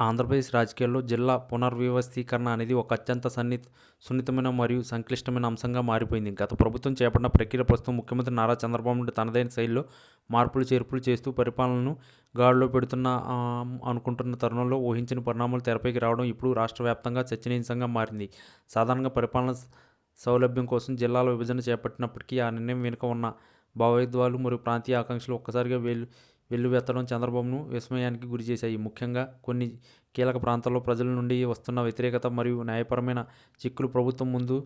ఆంధ్రప్రదేశ్ రాజకీయాల్లో జిల్లా పునర్వ్యవస్థీకరణ అనేది ఒక అత్యంత సున్నితమైన మరియు సంక్లిష్టమైన అంశంగా మారిపోయింది. గత ప్రభుత్వం చేపట్టిన ప్రక్రియ ప్రస్తుతం ముఖ్యమంత్రి నారా చంద్రబాబు నాయుడు తనదైన శైలిలో మార్పులు చేర్పులు చేస్తూ పరిపాలనను గాడిలో పెడుతున్న అనుకుంటున్న తరుణంలో ఊహించని పరిణామాలు తెరపైకి రావడం ఇప్పుడు రాష్ట్ర వ్యాప్తంగా చర్చనీయాంశంగా మారింది. సాధారణంగా పరిపాలన సౌలభ్యం కోసం జిల్లాల విభజన చేపట్టినప్పటికీ ఆ నిర్ణయం వెనుక ఉన్న భావోద్వేగాలు మరియు ప్రాంతీయ ఆకాంక్షలు ఒక్కసారిగా వెల్లువెత్తడం చంద్రబాబును విస్మయానికి గురిచేశాయి. ముఖ్యంగా కొన్ని కీలక ప్రాంతాల్లో ప్రజల నుండి వస్తున్న వ్యతిరేకత మరియు న్యాయపరమైన చిక్కులు ప్రభుత్వం ముందు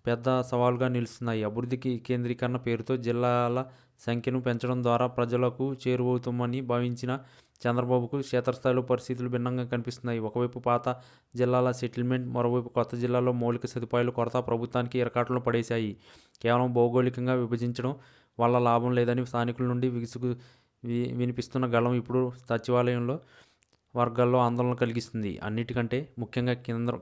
పెద్ద సవాలుగా నిలుస్తున్నాయి. అభివృద్ధికి కేంద్రీకరణ పేరుతో జిల్లాల సంఖ్యను పెంచడం ద్వారా ప్రజలకు చేరువవుతామని భావించిన చంద్రబాబుకు క్షేత్రస్థాయిలో పరిస్థితులు భిన్నంగా కనిపిస్తున్నాయి. ఒకవైపు పాత జిల్లాల సెటిల్మెంట్, మరోవైపు కొత్త జిల్లాల్లో మౌలిక సదుపాయాల కొరత ప్రభుత్వానికి ఇరకాటంలో పడేశాయి. కేవలం భౌగోళికంగా విభజించడం వల్ల లాభం లేదని స్థానికుల నుండి వినిపిస్తున్న గళం ఇప్పుడు సచివాలయంలో వర్గాల్లో ఆందోళన కలిగిస్తుంది. అన్నిటికంటే ముఖ్యంగా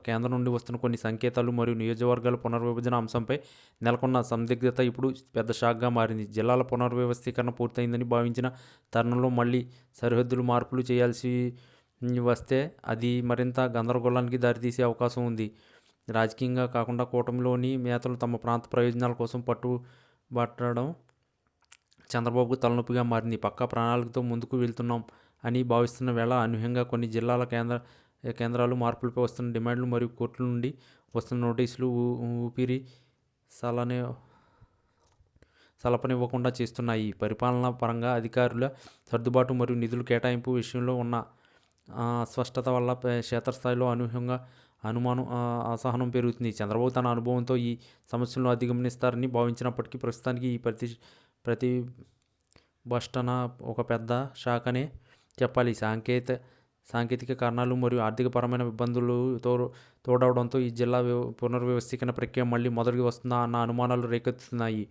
కేంద్రం నుండి వస్తున్న కొన్ని సంకేతాలు మరియు నియోజకవర్గాల పునర్విభజన అంశంపై నెలకొన్న సందిగ్ధత ఇప్పుడు పెద్ద షాక్గా మారింది. జిల్లాల పునర్వ్యవస్థీకరణ పూర్తయిందని భావించిన తరుణంలో మళ్ళీ సరిహద్దులు మార్పులు చేయాల్సి వస్తే అది మరింత గందరగోళానికి దారితీసే అవకాశం ఉంది. రాజకీయంగా కాకుండా కూటమిలోని నేతలు తమ ప్రాంత ప్రయోజనాల కోసం పట్టుబట్టడం చంద్రబాబుకు తలనొప్పిగా మారింది. పక్కా ప్రణాళికతో ముందుకు వెళ్తున్నాం అని భావిస్తున్న వేళ అనూహ్యంగా కొన్ని జిల్లాల కేంద్రాలు మార్పులపై వస్తున్న డిమాండ్లు మరియు కోర్టుల నుండి వస్తున్న నోటీసులు ఊపిరి సలపనివ్వకుండా చేస్తున్నాయి. పరిపాలనా పరంగా అధికారుల సర్దుబాటు మరియు నిధుల కేటాయింపు విషయంలో ఉన్న అస్పష్టత వల్ల క్షేత్రస్థాయిలో అనూహ్యంగా అసహనం పెరుగుతుంది. చంద్రబాబు తన అనుభవంతో ఈ సమస్యలను అధిగమనిస్తారని భావించినప్పటికీ ప్రస్తుతానికి ఈ ప్రతిభటన ఒక పెద్ద షాక్ అనే చెప్పాలి. సాంకేతిక కారణాలు మరియు ఆర్థికపరమైన ఇబ్బందులు తోడవడంతో ఈ జిల్లా పునర్వ్యవస్థీకరణ ప్రక్రియ మళ్ళీ మొదటికి వస్తుందా అన్న అనుమానాలు రేకెత్తుతున్నాయి.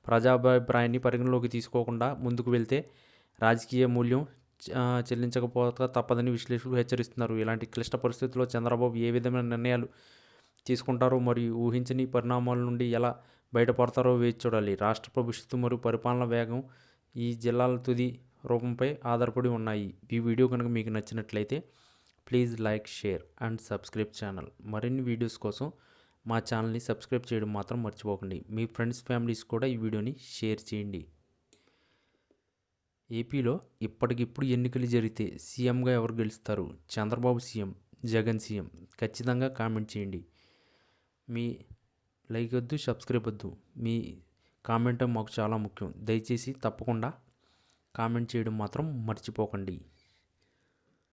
ప్రజాభిప్రాయాన్ని పరిగణలోకి తీసుకోకుండా ముందుకు వెళ్తే రాజకీయ మూల్యం చెల్లించకపోక తప్పదని విశ్లేషకులు హెచ్చరిస్తున్నారు. ఇలాంటి క్లిష్ట పరిస్థితుల్లో చంద్రబాబు ఏ విధమైన నిర్ణయాలు తీసుకుంటారో మరియు ఊహించని పరిణామాల నుండి ఎలా బయటపడతారో వేచి చూడాలి. రాష్ట్ర భవిష్యత్తు మరియు పరిపాలన వేగం ఈ జిల్లాల తుది రూపంపై ఆధారపడి ఉన్నాయి. ఈ వీడియో కనుక మీకు నచ్చినట్లయితే please like, share and subscribe channel. మరిన్ని వీడియోస్ కోసం మా ఛానల్ని సబ్స్క్రైబ్ చేయడం మాత్రం మర్చిపోకండి. మీ ఫ్రెండ్స్, ఫ్యామిలీస్ కూడా ఈ వీడియోని షేర్ చేయండి. ఏపీలో ఇప్పటికిప్పుడు ఎన్నికలు జరిగితే సీఎంగా ఎవరు గెలుస్తారు? Chandrababu CM, Jagan CM? ఖచ్చితంగా కామెంట్ చేయండి. మీ లైక్ వద్దు, సబ్స్క్రైబ్ వద్దు, మీ కామెంట్ మాకు చాలా ముఖ్యం. దయచేసి తప్పకుండా కామెంట్ చేయడం మాత్రం మర్చిపోకండి.